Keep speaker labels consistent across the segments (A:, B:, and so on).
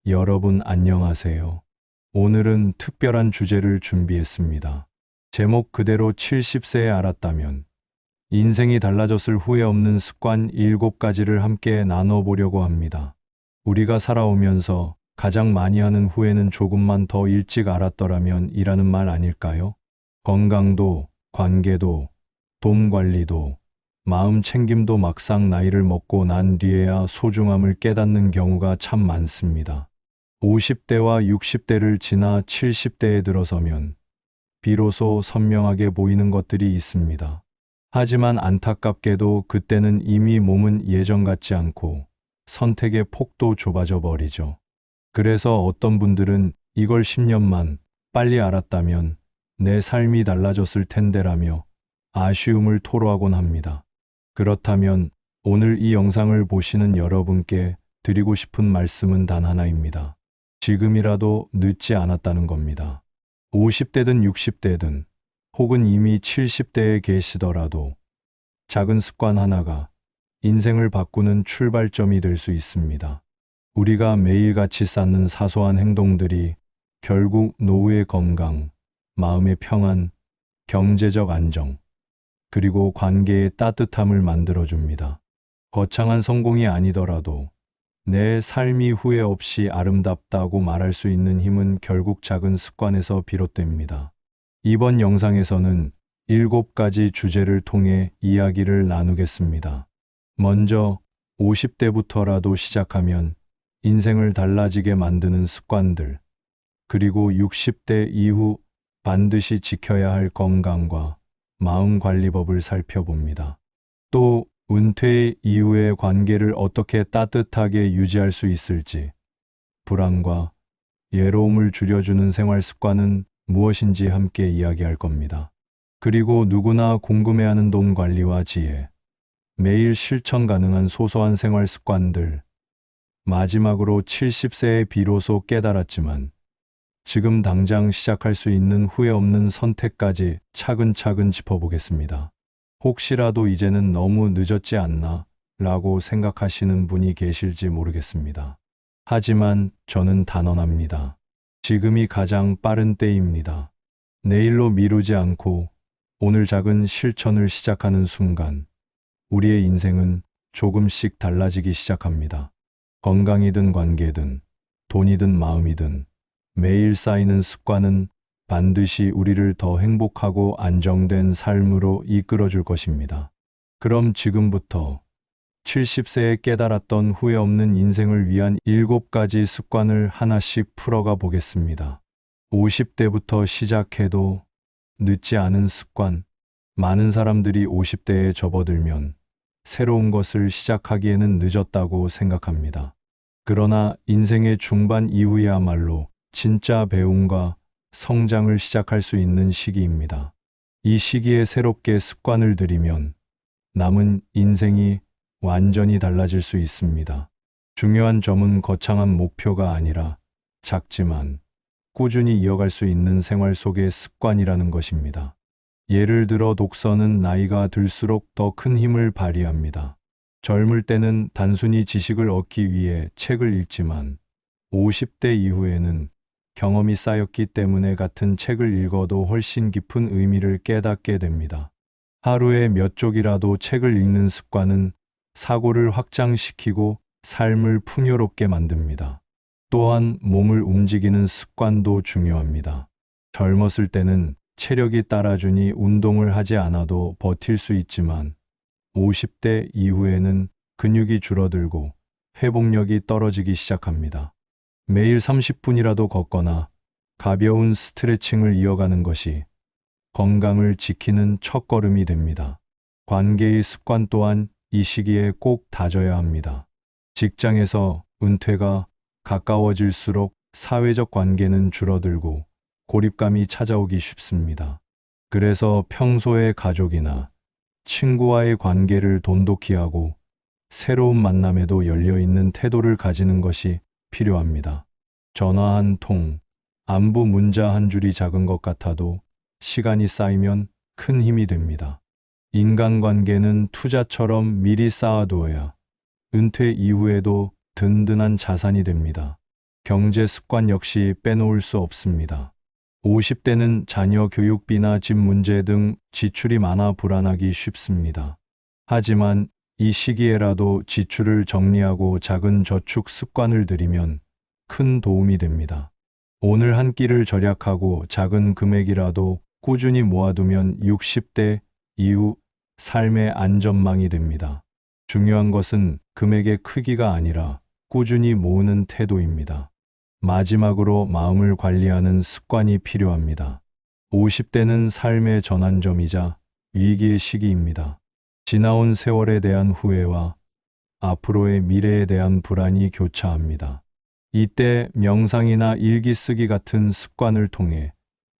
A: 여러분 안녕하세요. 오늘은 특별한 주제를 준비했습니다. 제목 그대로 70세에 알았다면 인생이 달라졌을 후회 없는 습관 7가지를 함께 나눠보려고 합니다. 우리가 살아오면서 가장 많이 하는 후회는 조금만 더 일찍 알았더라면 이라는 말 아닐까요? 건강도, 관계도, 돈 관리도, 마음 챙김도 막상 나이를 먹고 난 뒤에야 소중함을 깨닫는 경우가 참 많습니다. 50대와 60대를 지나 70대에 들어서면 비로소 선명하게 보이는 것들이 있습니다. 하지만 안타깝게도 그때는 이미 몸은 예전 같지 않고 선택의 폭도 좁아져 버리죠. 그래서 어떤 분들은 이걸 10년만 빨리 알았다면 내 삶이 달라졌을 텐데라며 아쉬움을 토로하곤 합니다. 그렇다면 오늘 이 영상을 보시는 여러분께 드리고 싶은 말씀은 단 하나입니다. 지금이라도 늦지 않았다는 겁니다. 50대든 60대든 혹은 이미 70대에 계시더라도 작은 습관 하나가 인생을 바꾸는 출발점이 될 수 있습니다. 우리가 매일같이 쌓는 사소한 행동들이 결국 노후의 건강, 마음의 평안, 경제적 안정, 그리고 관계의 따뜻함을 만들어줍니다. 거창한 성공이 아니더라도 내 삶이 후회 없이 아름답다고 말할 수 있는 힘은 결국 작은 습관에서 비롯됩니다. 이번 영상에서는 7가지 주제를 통해 이야기를 나누겠습니다. 먼저 50대부터라도 시작하면 인생을 달라지게 만드는 습관들, 그리고 60대 이후 반드시 지켜야 할 건강과 마음 관리법을 살펴봅니다. 또 은퇴 이후의 관계를 어떻게 따뜻하게 유지할 수 있을지, 불안과 외로움을 줄여주는 생활 습관은 무엇인지 함께 이야기할 겁니다. 그리고 누구나 궁금해하는 돈 관리와 지혜, 매일 실천 가능한 소소한 생활 습관들, 마지막으로 70세에 비로소 깨달았지만 지금 당장 시작할 수 있는 후회 없는 선택까지 차근차근 짚어보겠습니다. 혹시라도 이제는 너무 늦었지 않나 라고 생각하시는 분이 계실지 모르겠습니다. 하지만 저는 단언합니다. 지금이 가장 빠른 때입니다. 내일로 미루지 않고 오늘 작은 실천을 시작하는 순간 우리의 인생은 조금씩 달라지기 시작합니다. 건강이든 관계든 돈이든 마음이든 매일 쌓이는 습관은 반드시 우리를 더 행복하고 안정된 삶으로 이끌어줄 것입니다. 그럼 지금부터 70세에 깨달았던 후회 없는 인생을 위한 7가지 습관을 하나씩 풀어가 보겠습니다. 50대부터 시작해도 늦지 않은 습관. 많은 사람들이 50대에 접어들면 새로운 것을 시작하기에는 늦었다고 생각합니다. 그러나 인생의 중반 이후야말로 진짜 배움과 성장을 시작할 수 있는 시기입니다. 이 시기에 새롭게 습관을 들이면 남은 인생이 완전히 달라질 수 있습니다. 중요한 점은 거창한 목표가 아니라 작지만 꾸준히 이어갈 수 있는 생활 속의 습관이라는 것입니다. 예를 들어 독서는 나이가 들수록 더 큰 힘을 발휘합니다. 젊을 때는 단순히 지식을 얻기 위해 책을 읽지만 50대 이후에는 경험이 쌓였기 때문에 같은 책을 읽어도 훨씬 깊은 의미를 깨닫게 됩니다. 하루에 몇 쪽이라도 책을 읽는 습관은 사고를 확장시키고 삶을 풍요롭게 만듭니다. 또한 몸을 움직이는 습관도 중요합니다. 젊었을 때는 체력이 따라주니 운동을 하지 않아도 버틸 수 있지만 50대 이후에는 근육이 줄어들고 회복력이 떨어지기 시작합니다. 매일 30분이라도 걷거나 가벼운 스트레칭을 이어가는 것이 건강을 지키는 첫걸음이 됩니다. 관계의 습관 또한 이 시기에 꼭 다져야 합니다. 직장에서 은퇴가 가까워질수록 사회적 관계는 줄어들고 고립감이 찾아오기 쉽습니다. 그래서 평소에 가족이나 친구와의 관계를 돈독히 하고 새로운 만남에도 열려있는 태도를 가지는 것이 필요합니다. 전화 한 통, 안부 문자 한 줄이 작은 것 같아도 시간이 쌓이면 큰 힘이 됩니다. 인간관계는 투자처럼 미리 쌓아두어야 은퇴 이후에도 든든한 자산이 됩니다. 경제 습관 역시 빼놓을 수 없습니다. 50대는 자녀 교육비나 집 문제 등 지출이 많아 불안하기 쉽습니다. 하지만 이 시기에라도 지출을 정리하고 작은 저축 습관을 들이면 큰 도움이 됩니다. 오늘 한 끼를 절약하고 작은 금액이라도 꾸준히 모아두면 60대 이후 삶의 안전망이 됩니다. 중요한 것은 금액의 크기가 아니라 꾸준히 모으는 태도입니다. 마지막으로 마음을 관리하는 습관이 필요합니다. 50대는 삶의 전환점이자 위기의 시기입니다. 지나온 세월에 대한 후회와 앞으로의 미래에 대한 불안이 교차합니다. 이때 명상이나 일기 쓰기 같은 습관을 통해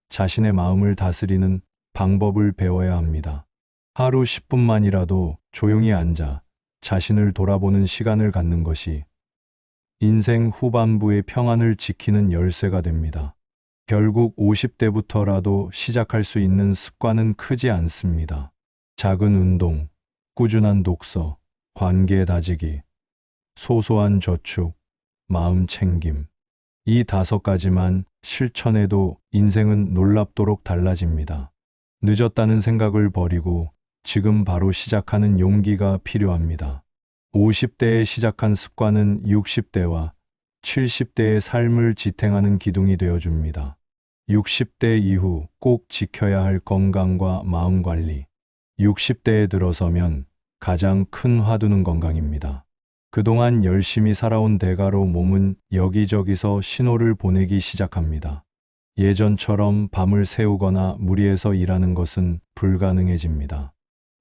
A: 자신의 마음을 다스리는 방법을 배워야 합니다. 하루 10분만이라도 조용히 앉아 자신을 돌아보는 시간을 갖는 것이 인생 후반부의 평안을 지키는 열쇠가 됩니다. 결국 50대부터라도 시작할 수 있는 습관은 크지 않습니다. 작은 운동, 꾸준한 독서, 관계 다지기, 소소한 저축, 마음 챙김. 이 5가지만 실천해도 인생은 놀랍도록 달라집니다. 늦었다는 생각을 버리고 지금 바로 시작하는 용기가 필요합니다. 50대에 시작한 습관은 60대와 70대의 삶을 지탱하는 기둥이 되어줍니다. 60대 이후 꼭 지켜야 할 건강과 마음 관리. 60대에 들어서면 가장 큰 화두는 건강입니다. 그동안 열심히 살아온 대가로 몸은 여기저기서 신호를 보내기 시작합니다. 예전처럼 밤을 새우거나 무리해서 일하는 것은 불가능해집니다.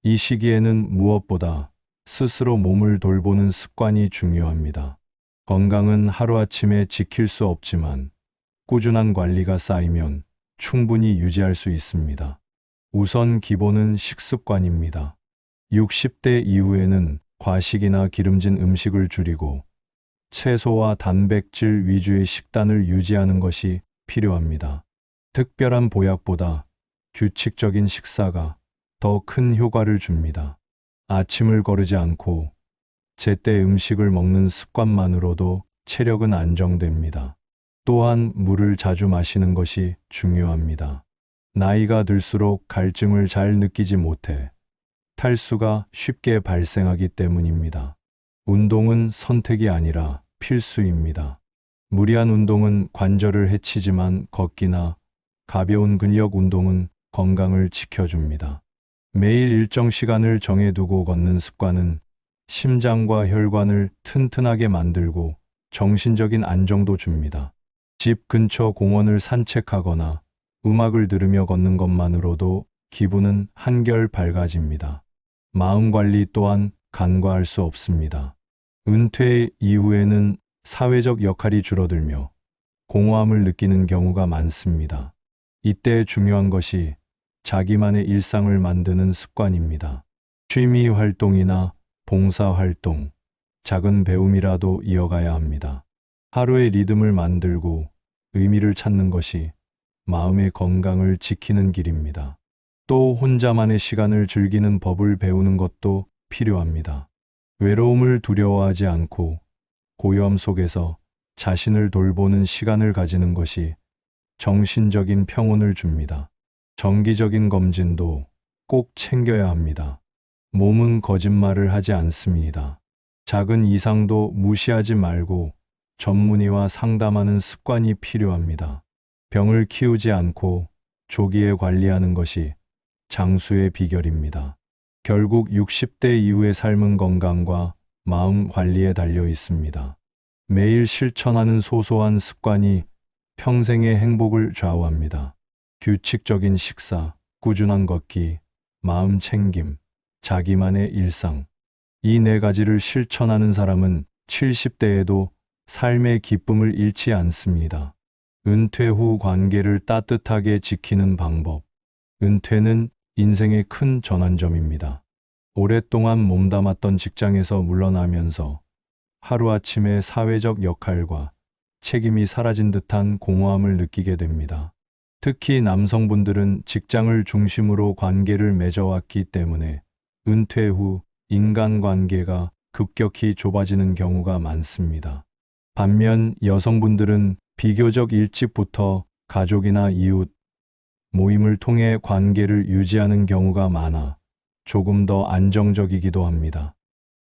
A: 이 시기에는 무엇보다 스스로 몸을 돌보는 습관이 중요합니다. 건강은 하루아침에 지킬 수 없지만 꾸준한 관리가 쌓이면 충분히 유지할 수 있습니다. 우선 기본은 식습관입니다. 60대 이후에는 과식이나 기름진 음식을 줄이고 채소와 단백질 위주의 식단을 유지하는 것이 필요합니다. 특별한 보약보다 규칙적인 식사가 더 큰 효과를 줍니다. 아침을 거르지 않고 제때 음식을 먹는 습관만으로도 체력은 안정됩니다. 또한 물을 자주 마시는 것이 중요합니다. 나이가 들수록 갈증을 잘 느끼지 못해 탈수가 쉽게 발생하기 때문입니다. 운동은 선택이 아니라 필수입니다. 무리한 운동은 관절을 해치지만 걷기나 가벼운 근력 운동은 건강을 지켜줍니다. 매일 일정 시간을 정해두고 걷는 습관은 심장과 혈관을 튼튼하게 만들고 정신적인 안정도 줍니다. 집 근처 공원을 산책하거나 음악을 들으며 걷는 것만으로도 기분은 한결 밝아집니다. 마음 관리 또한 간과할 수 없습니다. 은퇴 이후에는 사회적 역할이 줄어들며 공허함을 느끼는 경우가 많습니다. 이때 중요한 것이 자기만의 일상을 만드는 습관입니다. 취미 활동이나 봉사 활동, 작은 배움이라도 이어가야 합니다. 하루의 리듬을 만들고 의미를 찾는 것이 마음의 건강을 지키는 길입니다. 또 혼자만의 시간을 즐기는 법을 배우는 것도 필요합니다. 외로움을 두려워하지 않고 고요함 속에서 자신을 돌보는 시간을 가지는 것이 정신적인 평온을 줍니다. 정기적인 검진도 꼭 챙겨야 합니다. 몸은 거짓말을 하지 않습니다. 작은 이상도 무시하지 말고 전문의와 상담하는 습관이 필요합니다. 병을 키우지 않고 조기에 관리하는 것이 장수의 비결입니다. 결국 60대 이후의 삶은 건강과 마음 관리에 달려 있습니다. 매일 실천하는 소소한 습관이 평생의 행복을 좌우합니다. 규칙적인 식사, 꾸준한 걷기, 마음 챙김, 자기만의 일상. 이 4가지를 실천하는 사람은 70대에도 삶의 기쁨을 잃지 않습니다. 은퇴 후 관계를 따뜻하게 지키는 방법. 은퇴는 인생의 큰 전환점입니다. 오랫동안 몸담았던 직장에서 물러나면서 하루아침에 사회적 역할과 책임이 사라진 듯한 공허함을 느끼게 됩니다. 특히 남성분들은 직장을 중심으로 관계를 맺어왔기 때문에 은퇴 후 인간관계가 급격히 좁아지는 경우가 많습니다. 반면 여성분들은 비교적 일찍부터 가족이나 이웃, 모임을 통해 관계를 유지하는 경우가 많아 조금 더 안정적이기도 합니다.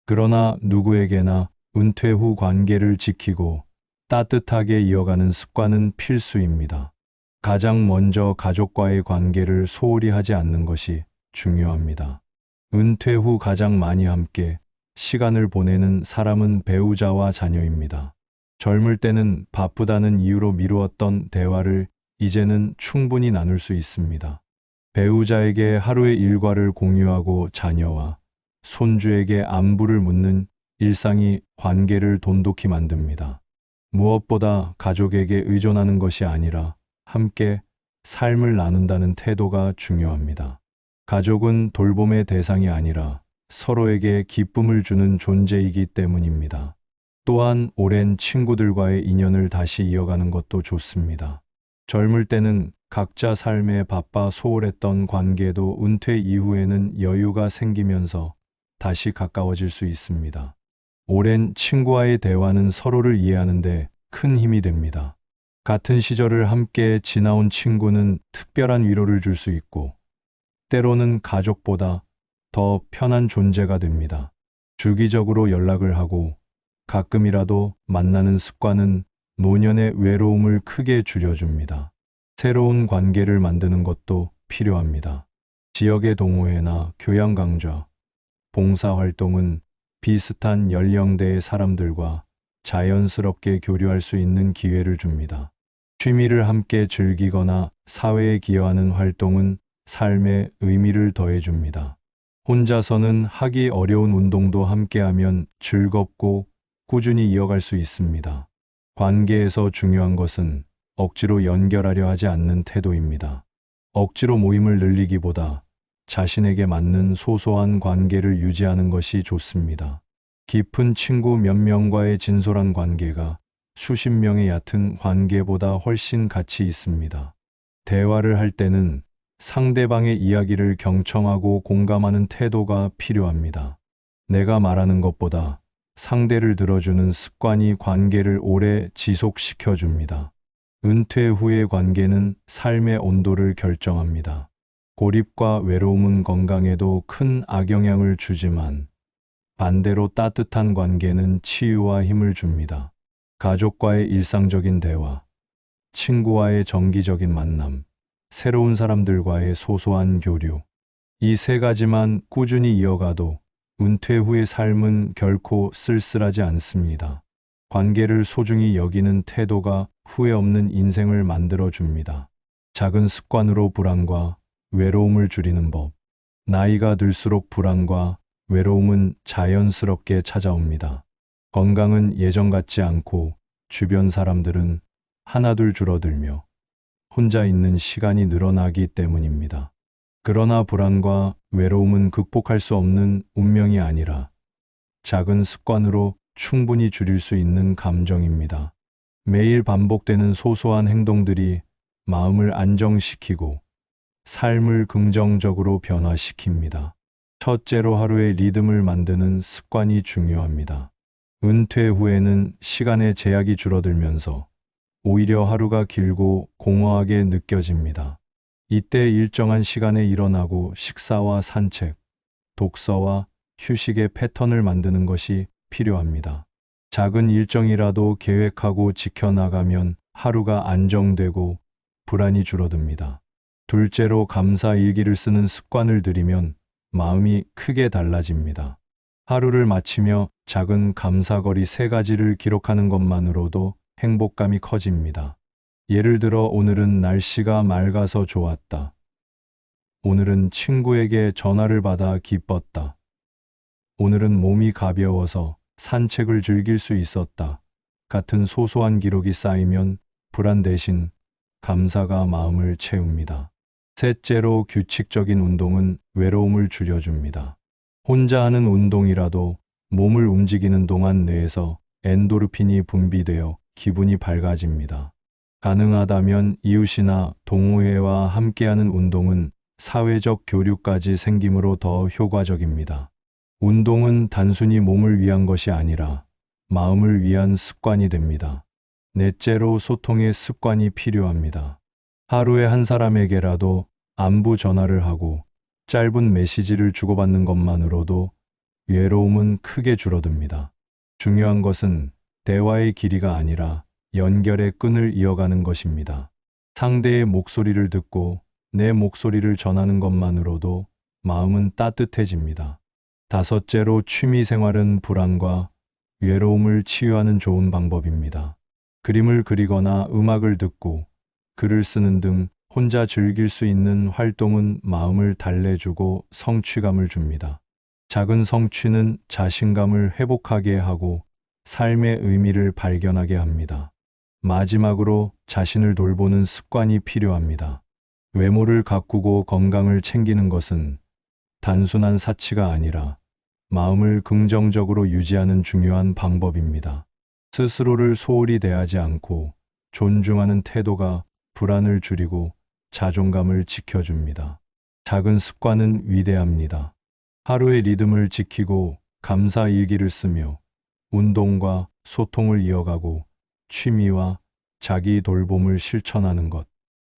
A: 그러나 누구에게나 은퇴 후 관계를 지키고 따뜻하게 이어가는 습관은 필수입니다. 가장 먼저 가족과의 관계를 소홀히 하지 않는 것이 중요합니다. 은퇴 후 가장 많이 함께 시간을 보내는 사람은 배우자와 자녀입니다. 젊을 때는 바쁘다는 이유로 미루었던 대화를 이제는 충분히 나눌 수 있습니다. 배우자에게 하루의 일과를 공유하고 자녀와 손주에게 안부를 묻는 일상이 관계를 돈독히 만듭니다. 무엇보다 가족에게 의존하는 것이 아니라 함께 삶을 나눈다는 태도가 중요합니다. 가족은 돌봄의 대상이 아니라 서로에게 기쁨을 주는 존재이기 때문입니다. 또한 오랜 친구들과의 인연을 다시 이어가는 것도 좋습니다. 젊을 때는 각자 삶에 바빠 소홀했던 관계도 은퇴 이후에는 여유가 생기면서 다시 가까워질 수 있습니다. 오랜 친구와의 대화는 서로를 이해하는데 큰 힘이 됩니다. 같은 시절을 함께 지나온 친구는 특별한 위로를 줄 수 있고, 때로는 가족보다 더 편한 존재가 됩니다. 주기적으로 연락을 하고 가끔이라도 만나는 습관은 노년의 외로움을 크게 줄여줍니다. 새로운 관계를 만드는 것도 필요합니다. 지역의 동호회나 교양 강좌, 봉사활동은 비슷한 연령대의 사람들과 자연스럽게 교류할 수 있는 기회를 줍니다. 취미를 함께 즐기거나 사회에 기여하는 활동은 삶에 의미를 더해줍니다. 혼자서는 하기 어려운 운동도 함께하면 즐겁고 꾸준히 이어갈 수 있습니다. 관계에서 중요한 것은 억지로 연결하려 하지 않는 태도입니다. 억지로 모임을 늘리기보다 자신에게 맞는 소소한 관계를 유지하는 것이 좋습니다. 깊은 친구 몇 명과의 진솔한 관계가 수십 명의 얕은 관계보다 훨씬 가치 있습니다. 대화를 할 때는 상대방의 이야기를 경청하고 공감하는 태도가 필요합니다. 내가 말하는 것보다 상대를 들어주는 습관이 관계를 오래 지속시켜줍니다. 은퇴 후의 관계는 삶의 온도를 결정합니다. 고립과 외로움은 건강에도 큰 악영향을 주지만 반대로 따뜻한 관계는 치유와 힘을 줍니다. 가족과의 일상적인 대화, 친구와의 정기적인 만남, 새로운 사람들과의 소소한 교류. 이 세 가지만 꾸준히 이어가도 은퇴 후의 삶은 결코 쓸쓸하지 않습니다. 관계를 소중히 여기는 태도가 후회 없는 인생을 만들어 줍니다. 작은 습관으로 불안과 외로움을 줄이는 법. 나이가 들수록 불안과 외로움은 자연스럽게 찾아옵니다. 건강은 예전 같지 않고 주변 사람들은 하나둘 줄어들며 혼자 있는 시간이 늘어나기 때문입니다. 그러나 불안과 외로움은 극복할 수 없는 운명이 아니라 작은 습관으로 충분히 줄일 수 있는 감정입니다. 매일 반복되는 소소한 행동들이 마음을 안정시키고 삶을 긍정적으로 변화시킵니다. 첫째로 하루의 리듬을 만드는 습관이 중요합니다. 은퇴 후에는 시간의 제약이 줄어들면서 오히려 하루가 길고 공허하게 느껴집니다. 이때 일정한 시간에 일어나고 식사와 산책, 독서와 휴식의 패턴을 만드는 것이 필요합니다. 작은 일정이라도 계획하고 지켜나가면 하루가 안정되고 불안이 줄어듭니다. 둘째로 감사 일기를 쓰는 습관을 들이면 마음이 크게 달라집니다. 하루를 마치며 작은 감사거리 3가지를 기록하는 것만으로도 행복감이 커집니다. 예를 들어 오늘은 날씨가 맑아서 좋았다. 오늘은 친구에게 전화를 받아 기뻤다. 오늘은 몸이 가벼워서 산책을 즐길 수 있었다. 같은 소소한 기록이 쌓이면 불안 대신 감사가 마음을 채웁니다. 셋째로 규칙적인 운동은 외로움을 줄여줍니다. 혼자 하는 운동이라도 몸을 움직이는 동안 뇌에서 엔도르핀이 분비되어 기분이 밝아집니다. 가능하다면 이웃이나 동호회와 함께하는 운동은 사회적 교류까지 생기므로 더 효과적입니다. 운동은 단순히 몸을 위한 것이 아니라 마음을 위한 습관이 됩니다. 넷째로 소통의 습관이 필요합니다. 하루에 한 사람에게라도 안부 전화를 하고 짧은 메시지를 주고받는 것만으로도 외로움은 크게 줄어듭니다. 중요한 것은 대화의 길이가 아니라 연결의 끈을 이어가는 것입니다. 상대의 목소리를 듣고 내 목소리를 전하는 것만으로도 마음은 따뜻해집니다. 다섯째로 취미 생활은 불안과 외로움을 치유하는 좋은 방법입니다. 그림을 그리거나 음악을 듣고 글을 쓰는 등 혼자 즐길 수 있는 활동은 마음을 달래주고 성취감을 줍니다. 작은 성취는 자신감을 회복하게 하고 삶의 의미를 발견하게 합니다. 마지막으로 자신을 돌보는 습관이 필요합니다. 외모를 가꾸고 건강을 챙기는 것은 단순한 사치가 아니라 마음을 긍정적으로 유지하는 중요한 방법입니다. 스스로를 소홀히 대하지 않고 존중하는 태도가 불안을 줄이고 자존감을 지켜줍니다. 작은 습관은 위대합니다. 하루의 리듬을 지키고 감사 일기를 쓰며 운동과 소통을 이어가고 취미와 자기 돌봄을 실천하는 것.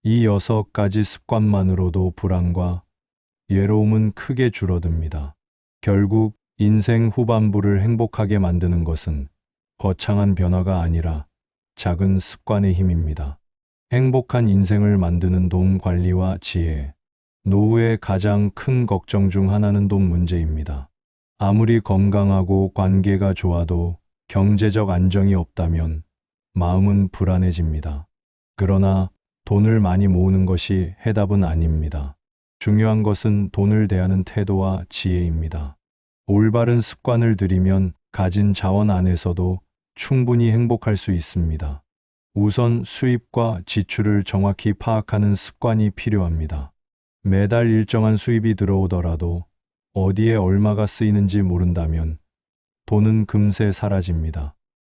A: 이 6가지 습관만으로도 불안과 외로움은 크게 줄어듭니다. 결국 인생 후반부를 행복하게 만드는 것은 거창한 변화가 아니라 작은 습관의 힘입니다. 행복한 인생을 만드는 돈 관리와 지혜. 노후의 가장 큰 걱정 중 하나는 돈 문제입니다. 아무리 건강하고 관계가 좋아도 경제적 안정이 없다면 마음은 불안해집니다. 그러나 돈을 많이 모으는 것이 해답은 아닙니다. 중요한 것은 돈을 대하는 태도와 지혜입니다. 올바른 습관을 들이면 가진 자원 안에서도 충분히 행복할 수 있습니다. 우선 수입과 지출을 정확히 파악하는 습관이 필요합니다. 매달 일정한 수입이 들어오더라도 어디에 얼마가 쓰이는지 모른다면 돈은 금세 사라집니다.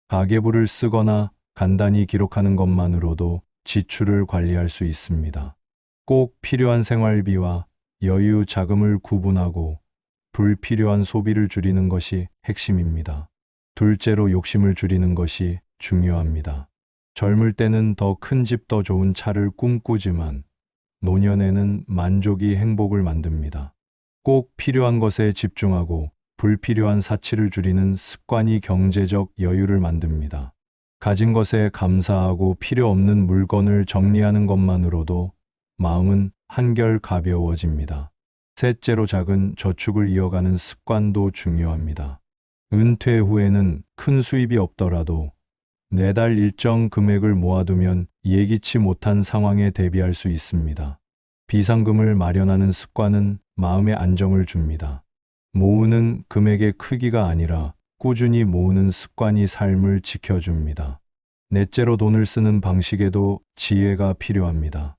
A: 가계부를 쓰거나 간단히 기록하는 것만으로도 지출을 관리할 수 있습니다. 꼭 필요한 생활비와 여유 자금을 구분하고 불필요한 소비를 줄이는 것이 핵심입니다. 둘째로 욕심을 줄이는 것이 중요합니다. 젊을 때는 더 큰 집, 더 좋은 차를 꿈꾸지만 노년에는 만족이 행복을 만듭니다. 꼭 필요한 것에 집중하고 불필요한 사치를 줄이는 습관이 경제적 여유를 만듭니다. 가진 것에 감사하고 필요 없는 물건을 정리하는 것만으로도 마음은 한결 가벼워집니다. 셋째로 작은 저축을 이어가는 습관도 중요합니다. 은퇴 후에는 큰 수입이 없더라도 매달 일정 금액을 모아두면 예기치 못한 상황에 대비할 수 있습니다. 비상금을 마련하는 습관은 마음의 안정을 줍니다. 모으는 금액의 크기가 아니라 꾸준히 모으는 습관이 삶을 지켜줍니다. 넷째로 돈을 쓰는 방식에도 지혜가 필요합니다.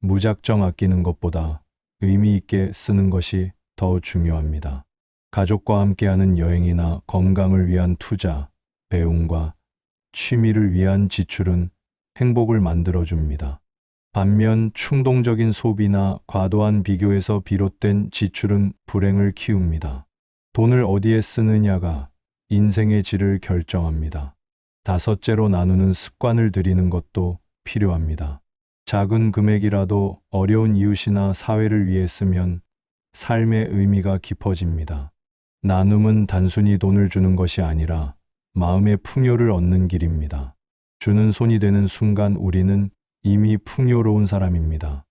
A: 무작정 아끼는 것보다 의미 있게 쓰는 것이 더 중요합니다. 가족과 함께하는 여행이나 건강을 위한 투자, 배움과 취미를 위한 지출은 행복을 만들어줍니다. 반면 충동적인 소비나 과도한 비교에서 비롯된 지출은 불행을 키웁니다. 돈을 어디에 쓰느냐가 인생의 질을 결정합니다. 다섯째로 나누는 습관을 들이는 것도 필요합니다. 작은 금액이라도 어려운 이웃이나 사회를 위해 쓰면 삶의 의미가 깊어집니다. 나눔은 단순히 돈을 주는 것이 아니라 마음의 풍요를 얻는 길입니다. 주는 손이 되는 순간 우리는 이미 풍요로운 사람입니다.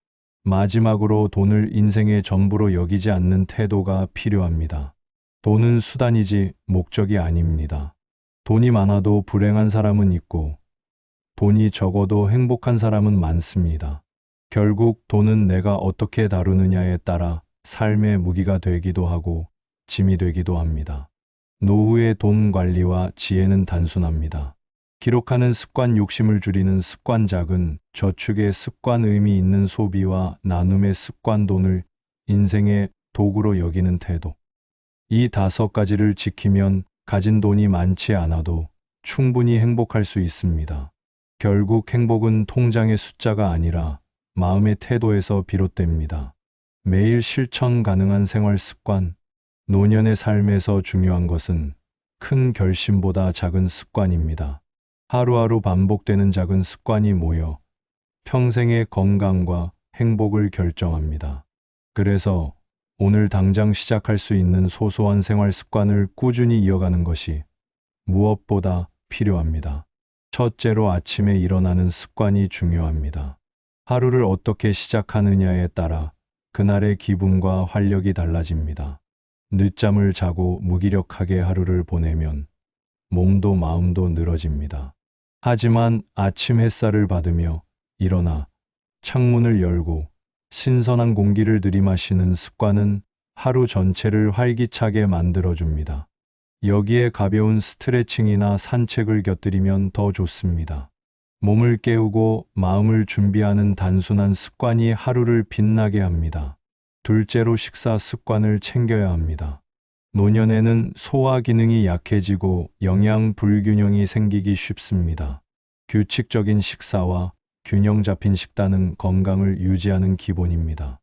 A: 마지막으로 돈을 인생의 전부로 여기지 않는 태도가 필요합니다. 돈은 수단이지 목적이 아닙니다. 돈이 많아도 불행한 사람은 있고 돈이 적어도 행복한 사람은 많습니다. 결국 돈은 내가 어떻게 다루느냐에 따라 삶의 무기가 되기도 하고 짐이 되기도 합니다. 노후의 돈 관리와 지혜는 단순합니다. 기록하는 습관, 욕심을 줄이는 습관, 작은 저축의 습관, 의미 있는 소비와 나눔의 습관, 돈을 인생의 도구로 여기는 태도. 이 5가지를 지키면 가진 돈이 많지 않아도 충분히 행복할 수 있습니다. 결국 행복은 통장의 숫자가 아니라 마음의 태도에서 비롯됩니다. 매일 실천 가능한 생활 습관. 노년의 삶에서 중요한 것은 큰 결심보다 작은 습관입니다. 하루하루 반복되는 작은 습관이 모여 평생의 건강과 행복을 결정합니다. 그래서 오늘 당장 시작할 수 있는 소소한 생활 습관을 꾸준히 이어가는 것이 무엇보다 필요합니다. 첫째로 아침에 일어나는 습관이 중요합니다. 하루를 어떻게 시작하느냐에 따라 그날의 기분과 활력이 달라집니다. 늦잠을 자고 무기력하게 하루를 보내면 몸도 마음도 늘어집니다. 하지만 아침 햇살을 받으며 일어나 창문을 열고 신선한 공기를 들이마시는 습관은 하루 전체를 활기차게 만들어줍니다. 여기에 가벼운 스트레칭이나 산책을 곁들이면 더 좋습니다. 몸을 깨우고 마음을 준비하는 단순한 습관이 하루를 빛나게 합니다. 둘째로 식사 습관을 챙겨야 합니다. 노년에는 소화 기능이 약해지고 영양 불균형이 생기기 쉽습니다. 규칙적인 식사와 균형 잡힌 식단은 건강을 유지하는 기본입니다.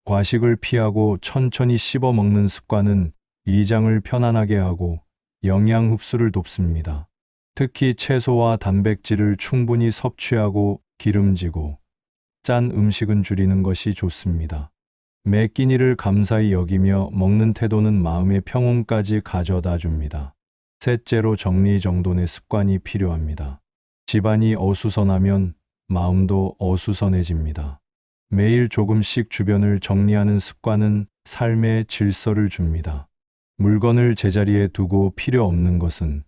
A: 과식을 피하고 천천히 씹어 먹는 습관은 위장을 편안하게 하고 영양 흡수를 돕습니다. 특히 채소와 단백질을 충분히 섭취하고 기름지고 짠 음식은 줄이는 것이 좋습니다. 매 끼니를 감사히 여기며 먹는 태도는 마음의 평온까지 가져다 줍니다. 셋째로 정리정돈의 습관이 필요합니다. 집안이 어수선하면 마음도 어수선해집니다. 매일 조금씩 주변을 정리하는 습관은 삶의 질서를 줍니다. 물건을 제자리에 두고 필요 없는 것은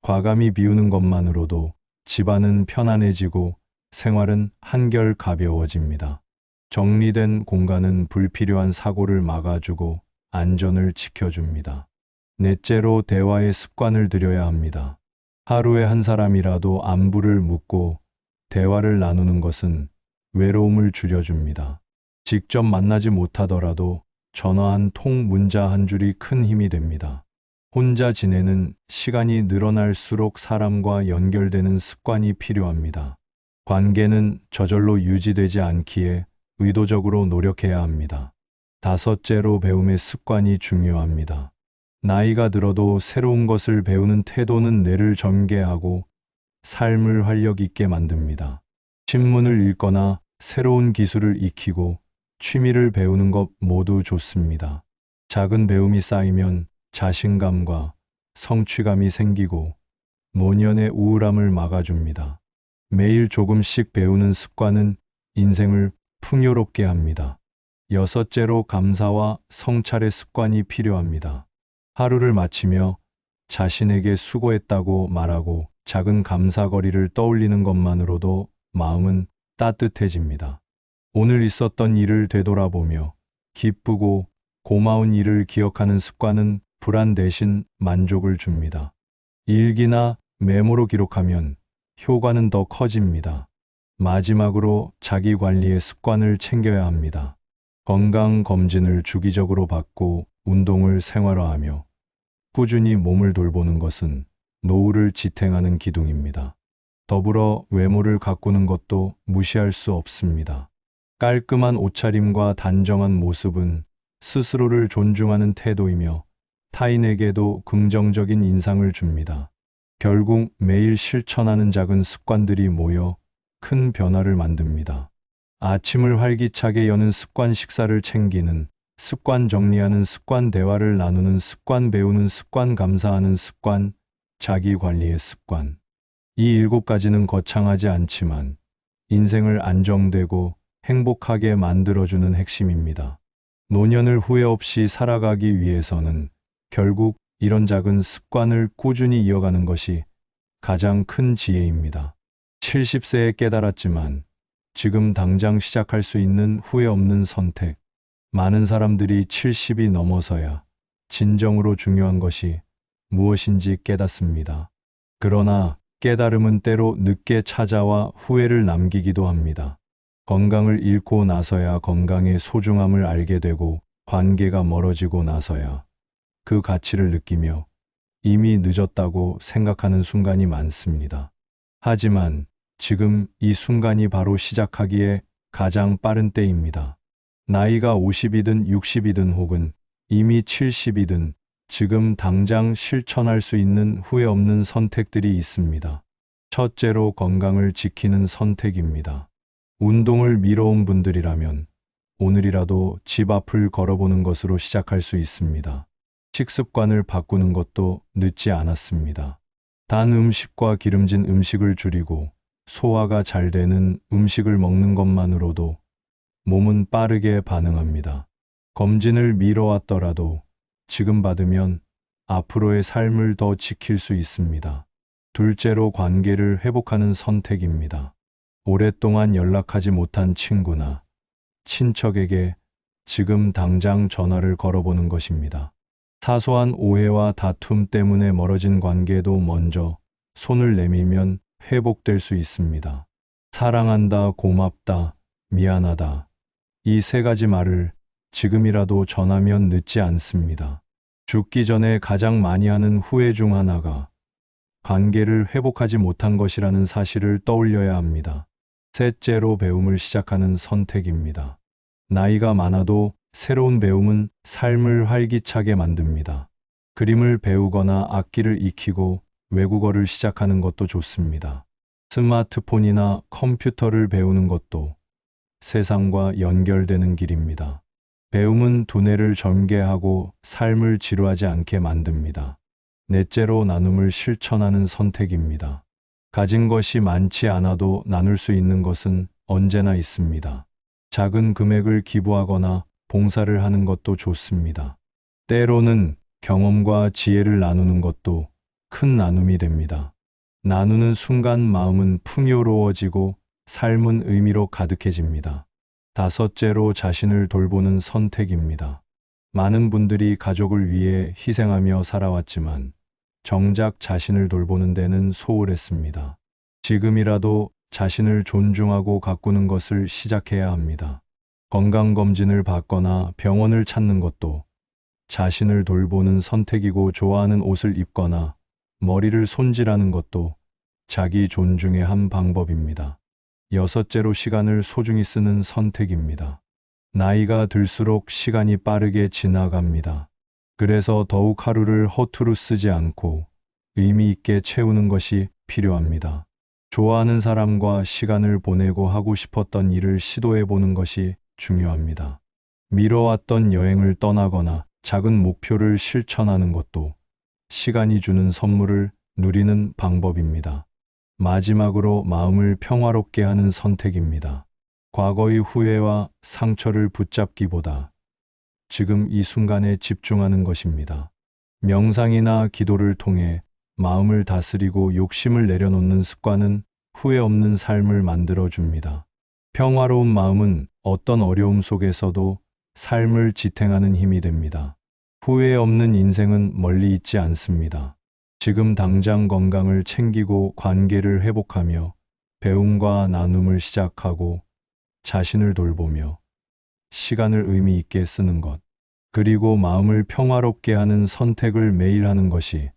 A: 과감히 비우는 것만으로도 집안은 편안해지고 생활은 한결 가벼워집니다. 정리된 공간은 불필요한 사고를 막아주고 안전을 지켜줍니다. 넷째로 대화의 습관을 들여야 합니다. 하루에 한 사람이라도 안부를 묻고 대화를 나누는 것은 외로움을 줄여줍니다. 직접 만나지 못하더라도 전화 한 통, 문자 한 줄이 큰 힘이 됩니다. 혼자 지내는 시간이 늘어날수록 사람과 연결되는 습관이 필요합니다. 관계는 저절로 유지되지 않기에 의도적으로 노력해야 합니다. 다섯째로 배움의 습관이 중요합니다. 나이가 들어도 새로운 것을 배우는 태도는 뇌를 전개하고 삶을 활력 있게 만듭니다. 신문을 읽거나 새로운 기술을 익히고 취미를 배우는 것 모두 좋습니다. 작은 배움이 쌓이면 자신감과 성취감이 생기고 노년의 우울함을 막아줍니다. 매일 조금씩 배우는 습관은 인생을 풍요롭게 합니다. 여섯째로 감사와 성찰의 습관이 필요합니다. 하루를 마치며 자신에게 수고했다고 말하고 작은 감사거리를 떠올리는 것만으로도 마음은 따뜻해집니다. 오늘 있었던 일을 되돌아보며 기쁘고 고마운 일을 기억하는 습관은 불안 대신 만족을 줍니다. 일기나 메모로 기록하면 효과는 더 커집니다. 마지막으로 자기 관리의 습관을 챙겨야 합니다. 건강 검진을 주기적으로 받고 운동을 생활화하며 꾸준히 몸을 돌보는 것은 노후를 지탱하는 기둥입니다. 더불어 외모를 가꾸는 것도 무시할 수 없습니다. 깔끔한 옷차림과 단정한 모습은 스스로를 존중하는 태도이며 타인에게도 긍정적인 인상을 줍니다. 결국 매일 실천하는 작은 습관들이 모여 큰 변화를 만듭니다. 아침을 활기차게 여는 습관, 식사를 챙기는 습관, 정리하는 습관, 대화를 나누는 습관, 배우는 습관, 감사하는 습관, 자기 관리의 습관. 이 7가지는 거창하지 않지만 인생을 안정되고 행복하게 만들어주는 핵심입니다. 노년을 후회 없이 살아가기 위해서는 결국 이런 작은 습관을 꾸준히 이어가는 것이 가장 큰 지혜입니다. 70세에 깨달았지만 지금 당장 시작할 수 있는 후회 없는 선택. 많은 사람들이 70이 넘어서야 진정으로 중요한 것이 무엇인지 깨닫습니다. 그러나 깨달음은 때로 늦게 찾아와 후회를 남기기도 합니다. 건강을 잃고 나서야 건강의 소중함을 알게 되고 관계가 멀어지고 나서야 그 가치를 느끼며 이미 늦었다고 생각하는 순간이 많습니다. 하지만 지금 이 순간이 바로 시작하기에 가장 빠른 때입니다. 나이가 50이든 60이든 혹은 이미 70이든 지금 당장 실천할 수 있는 후회 없는 선택들이 있습니다. 첫째로 건강을 지키는 선택입니다. 운동을 미뤄온 분들이라면 오늘이라도 집 앞을 걸어보는 것으로 시작할 수 있습니다. 식습관을 바꾸는 것도 늦지 않았습니다. 단 음식과 기름진 음식을 줄이고 소화가 잘 되는 음식을 먹는 것만으로도 몸은 빠르게 반응합니다. 검진을 미뤄왔더라도 지금 받으면 앞으로의 삶을 더 지킬 수 있습니다. 둘째로 관계를 회복하는 선택입니다. 오랫동안 연락하지 못한 친구나 친척에게 지금 당장 전화를 걸어보는 것입니다. 사소한 오해와 다툼 때문에 멀어진 관계도 먼저 손을 내밀면 회복될 수 있습니다. 사랑한다, 고맙다, 미안하다. 이 세 가지 말을 지금이라도 전하면 늦지 않습니다. 죽기 전에 가장 많이 하는 후회 중 하나가 관계를 회복하지 못한 것이라는 사실을 떠올려야 합니다. 셋째로 배움을 시작하는 선택입니다. 나이가 많아도 새로운 배움은 삶을 활기차게 만듭니다. 그림을 배우거나 악기를 익히고 외국어를 시작하는 것도 좋습니다. 스마트폰이나 컴퓨터를 배우는 것도 세상과 연결되는 길입니다. 배움은 두뇌를 젊게 하고 삶을 지루하지 않게 만듭니다. 넷째로 나눔을 실천하는 선택입니다. 가진 것이 많지 않아도 나눌 수 있는 것은 언제나 있습니다. 작은 금액을 기부하거나 봉사를 하는 것도 좋습니다. 때로는 경험과 지혜를 나누는 것도 큰 나눔이 됩니다. 나누는 순간 마음은 풍요로워지고 삶은 의미로 가득해집니다. 다섯째로 자신을 돌보는 선택입니다. 많은 분들이 가족을 위해 희생하며 살아왔지만 정작 자신을 돌보는 데는 소홀했습니다. 지금이라도 자신을 존중하고 가꾸는 것을 시작해야 합니다. 건강검진을 받거나 병원을 찾는 것도 자신을 돌보는 선택이고 좋아하는 옷을 입거나 머리를 손질하는 것도 자기 존중의 한 방법입니다. 여섯째로 시간을 소중히 쓰는 선택입니다. 나이가 들수록 시간이 빠르게 지나갑니다. 그래서 더욱 하루를 허투루 쓰지 않고 의미 있게 채우는 것이 필요합니다. 좋아하는 사람과 시간을 보내고 하고 싶었던 일을 시도해 보는 것이 중요합니다. 미뤄왔던 여행을 떠나거나 작은 목표를 실천하는 것도 시간이 주는 선물을 누리는 방법입니다. 마지막으로 마음을 평화롭게 하는 선택입니다. 과거의 후회와 상처를 붙잡기보다 지금 이 순간에 집중하는 것입니다. 명상이나 기도를 통해 마음을 다스리고 욕심을 내려놓는 습관은 후회 없는 삶을 만들어줍니다. 평화로운 마음은 어떤 어려움 속에서도 삶을 지탱하는 힘이 됩니다. 후회 없는 인생은 멀리 있지 않습니다. 지금 당장 건강을 챙기고 관계를 회복하며 배움과 나눔을 시작하고 자신을 돌보며 시간을 의미 있게 쓰는 것, 그리고 마음을 평화롭게 하는 선택을 매일 하는 것이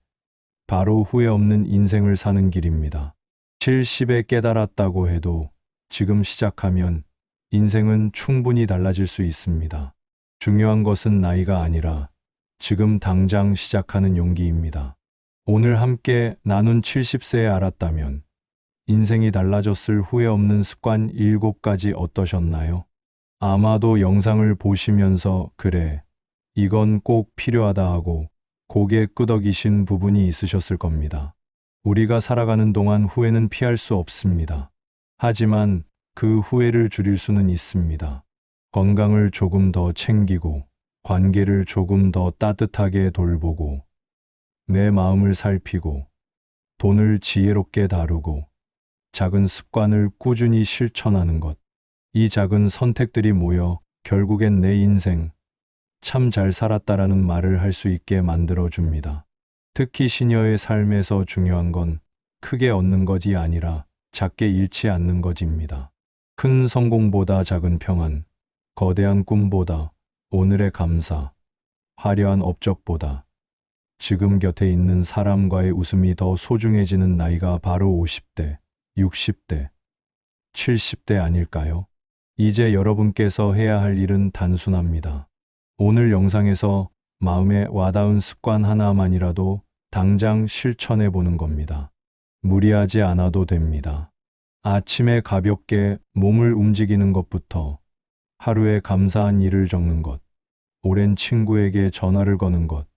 A: 바로 후회 없는 인생을 사는 길입니다. 70에 깨달았다고 해도 지금 시작하면 인생은 충분히 달라질 수 있습니다. 중요한 것은 나이가 아니라 지금 당장 시작하는 용기입니다. 오늘 함께 나눈 70세에 알았다면 인생이 달라졌을 후회 없는 습관 7가지 어떠셨나요? 아마도 영상을 보시면서 그래, 이건 꼭 필요하다 하고 고개 끄덕이신 부분이 있으셨을 겁니다. 우리가 살아가는 동안 후회는 피할 수 없습니다. 하지만 그 후회를 줄일 수는 있습니다. 건강을 조금 더 챙기고 관계를 조금 더 따뜻하게 돌보고 내 마음을 살피고 돈을 지혜롭게 다루고 작은 습관을 꾸준히 실천하는 것. 이 작은 선택들이 모여 결국엔 내 인생 참 잘 살았다라는 말을 할 수 있게 만들어줍니다. 특히 시녀의 삶에서 중요한 건 크게 얻는 것이 아니라 작게 잃지 않는 것입니다. 큰 성공보다 작은 평안, 거대한 꿈보다 오늘의 감사, 화려한 업적보다 지금 곁에 있는 사람과의 웃음이 더 소중해지는 나이가 바로 50대, 60대, 70대 아닐까요? 이제 여러분께서 해야 할 일은 단순합니다. 오늘 영상에서 마음에 와닿은 습관 하나만이라도 당장 실천해 보는 겁니다. 무리하지 않아도 됩니다. 아침에 가볍게 몸을 움직이는 것부터 하루에 감사한 일을 적는 것, 오랜 친구에게 전화를 거는 것,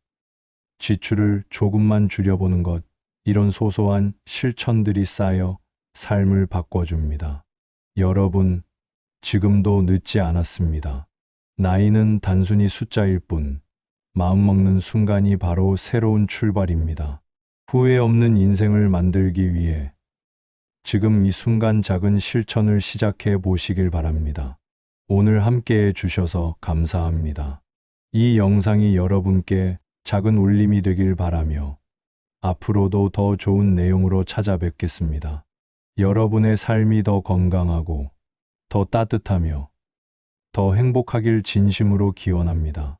A: 지출을 조금만 줄여보는 것, 이런 소소한 실천들이 쌓여 삶을 바꿔줍니다. 여러분, 지금도 늦지 않았습니다. 나이는 단순히 숫자일 뿐, 마음먹는 순간이 바로 새로운 출발입니다. 후회 없는 인생을 만들기 위해 지금 이 순간 작은 실천을 시작해 보시길 바랍니다. 오늘 함께 해 주셔서 감사합니다. 이 영상이 여러분께 작은 울림이 되길 바라며 앞으로도 더 좋은 내용으로 찾아뵙겠습니다. 여러분의 삶이 더 건강하고 더 따뜻하며 더 행복하길 진심으로 기원합니다.